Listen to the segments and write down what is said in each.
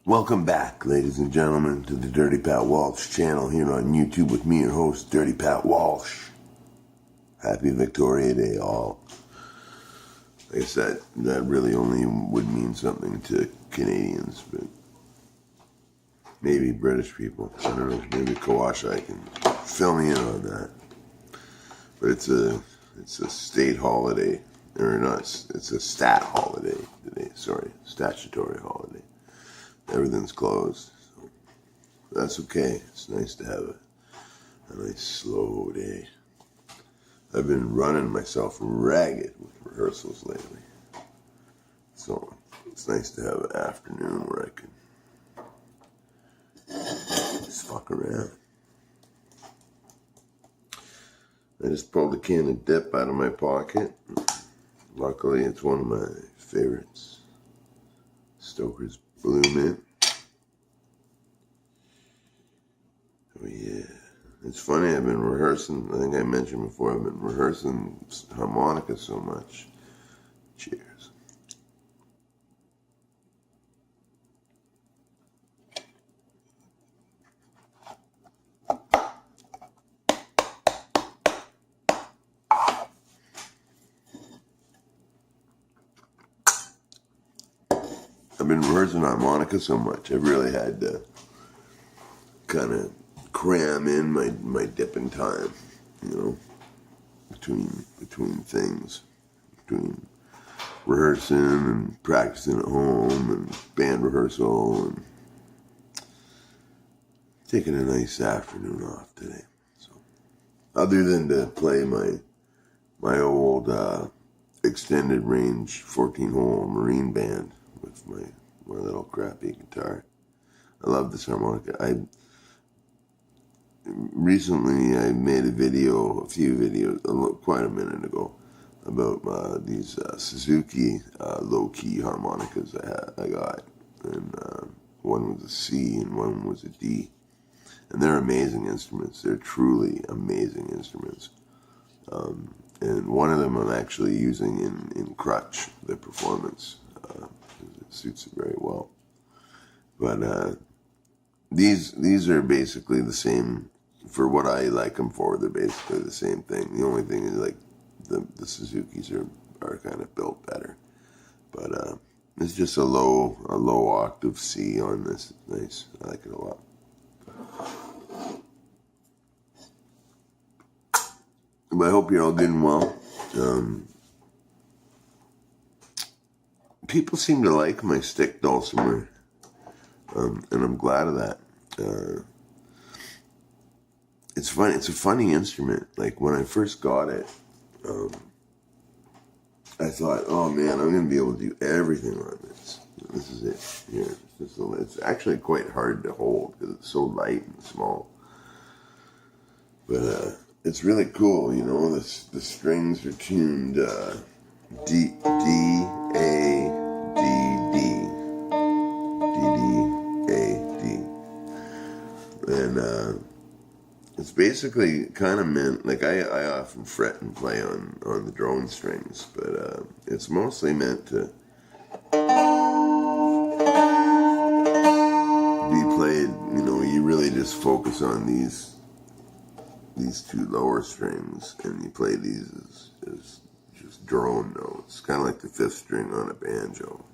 Welcome back, ladies and gentlemen, to the Dirty Pat Walsh channel here on YouTube with me, your host, Dirty Pat Walsh. Happy Victoria Day, all. I guess that really only would mean something to Canadians, but maybe British people. I don't know, maybe Kawashai can fill me in on that. But it's a state holiday, or not, it's a stat holiday today, statutory holiday. Everything's closed, so that's okay. It's nice to have a nice slow day. I've been running myself ragged with rehearsals lately, so it's nice to have an afternoon where I can just fuck around. I just pulled a can of dip out of my pocket. Luckily, it's one of my favorites. Stoker's Blue Mint. Oh yeah. It's funny, I've been rehearsing, I think I mentioned before, I've been rehearsing harmonica so much. Cheers. I've been rehearsing harmonica so much, I've really had to kind of cram in my dipping time, between things, between rehearsing and practicing at home and band rehearsal and taking a nice afternoon off today. So, other than to play my old extended range 14-hole marine band with my little crappy guitar. I love this harmonica. Recently I made a few videos, quite a minute ago, about these Suzuki low-key harmonicas I got. And one was a C and one was a D. And they're amazing instruments. They're truly amazing instruments. And one of them I'm actually using in Crutch, the Performance. It suits it very well. But these are basically the same. For what I like them for, they're basically the same thing. The only thing is, like, the Suzukis are kind of built better. But it's just a low octave C on this. It's nice. I like it a lot. But I hope you're all doing well. People seem to like my stick dulcimer, and I'm glad of that. It's funny. It's a funny instrument. Like, when I first got it, I thought, oh man, I'm going to be able to do everything on this. This is it. Here, it's actually quite hard to hold because it's so light and small. But it's really cool. The strings are tuned D, A, D, D, D, D, A, D, and it's basically kind of meant, like, I often fret and play on the drone strings, but it's mostly meant to be played, you really just focus on these two lower strings, and you play these as just drone notes, kind of like the fifth string on a banjo,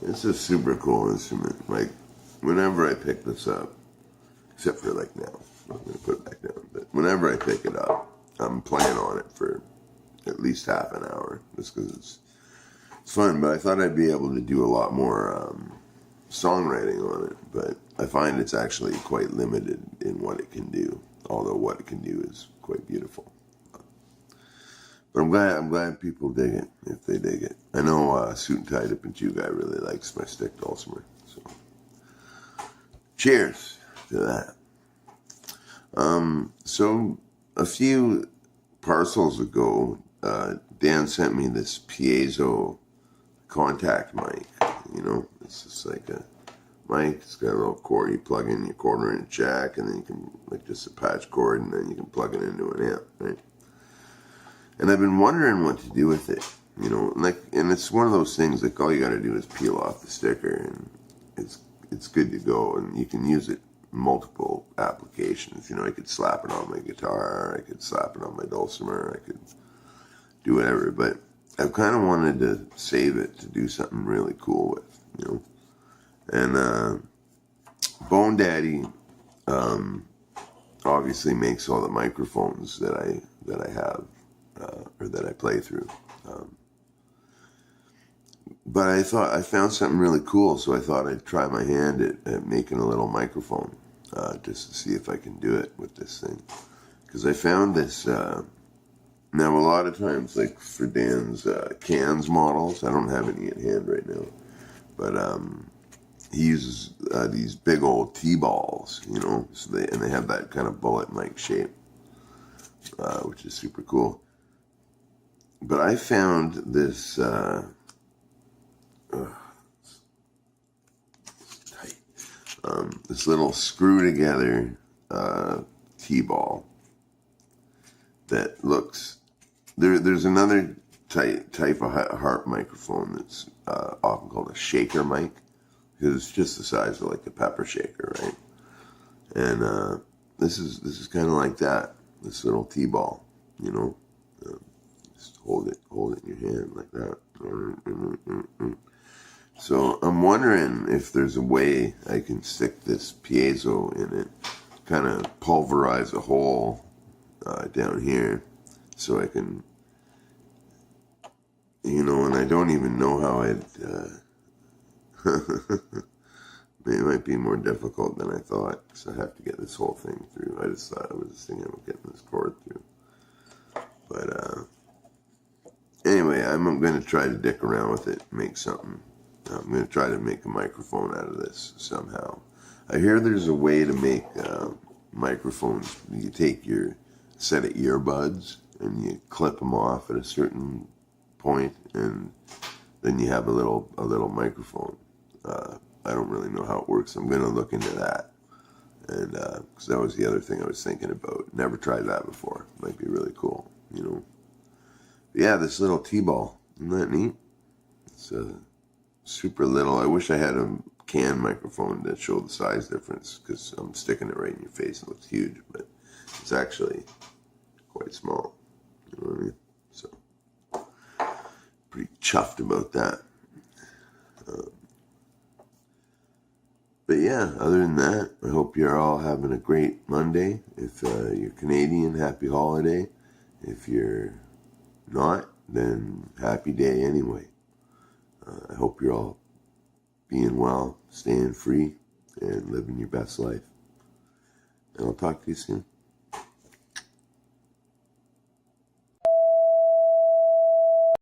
It's a super cool instrument. Like, whenever I pick this up, except for like now, I'm going to put it back down, but whenever I pick it up, I'm playing on it for at least half an hour, just because it's fun. But I thought I'd be able to do a lot more songwriting on it, but I find it's actually quite limited in what it can do, although what it can do is quite beautiful. But I'm glad people dig it, if they dig it. I know Suit and Tie Dip and Jew guy really likes my stick dulcimer. So, cheers to that. So a few parcels ago, Dan sent me this piezo contact mic. You know, it's just like a mic. It's got a little cord. You plug in your quarter-inch jack, and then you can, like, just a patch cord, and then you can plug it into an amp, right? And I've been wondering what to do with it. You know, and it's one of those things, like, all you got to do is peel off the sticker, and it's good to go, and you can use it in multiple applications. You know, I could slap it on my guitar, I could slap it on my dulcimer, I could do whatever, but I've kind of wanted to save it to do something really cool with, you know. And Bone Daddy obviously makes all the microphones that I have or that I play through. But I found something really cool, so I thought I'd try my hand at making a little microphone just to see if I can do it with this thing. Because I found this, now a lot of times, like for Dan's cans models, I don't have any at hand right now, but he uses these big old T-balls, you know, so they have that kind of bullet-like shape, which is super cool. But I found this, this little screw-together T-ball that looks. There's another type of harp microphone that's often called a shaker mic, because it's just the size of like a pepper shaker, right? And this is kind of like that. This little T-ball, you know. Just hold it in your hand like that. So I'm wondering if there's a way I can stick this piezo in it, kind of pulverize a hole down here, so I can, you know, and I don't even know how I'd, it might be more difficult than I thought, because I have to get this whole thing through. I just thought I was just thinking about getting this cord through. But anyway, I'm going to try to dick around with it, make something. I'm going to try to make a microphone out of this somehow. I hear there's a way to make microphones. You take your set of earbuds and you clip them off at a certain point, and then you have a little microphone. I don't really know how it works. I'm going to look into that, and because that was the other thing I was thinking about. Never tried that before. Might be really cool, you know. But yeah, this little T-ball, isn't that neat? It's super little. I wish I had a can microphone that showed the size difference, because I'm sticking it right in your face. It looks huge, but it's actually quite small. You know what I mean? So, pretty chuffed about that. But yeah, other than that, I hope you're all having a great Monday. If you're Canadian, happy holiday. If you're not, then happy day anyway. I hope you're all being well, staying free, and living your best life. And I'll talk to you soon.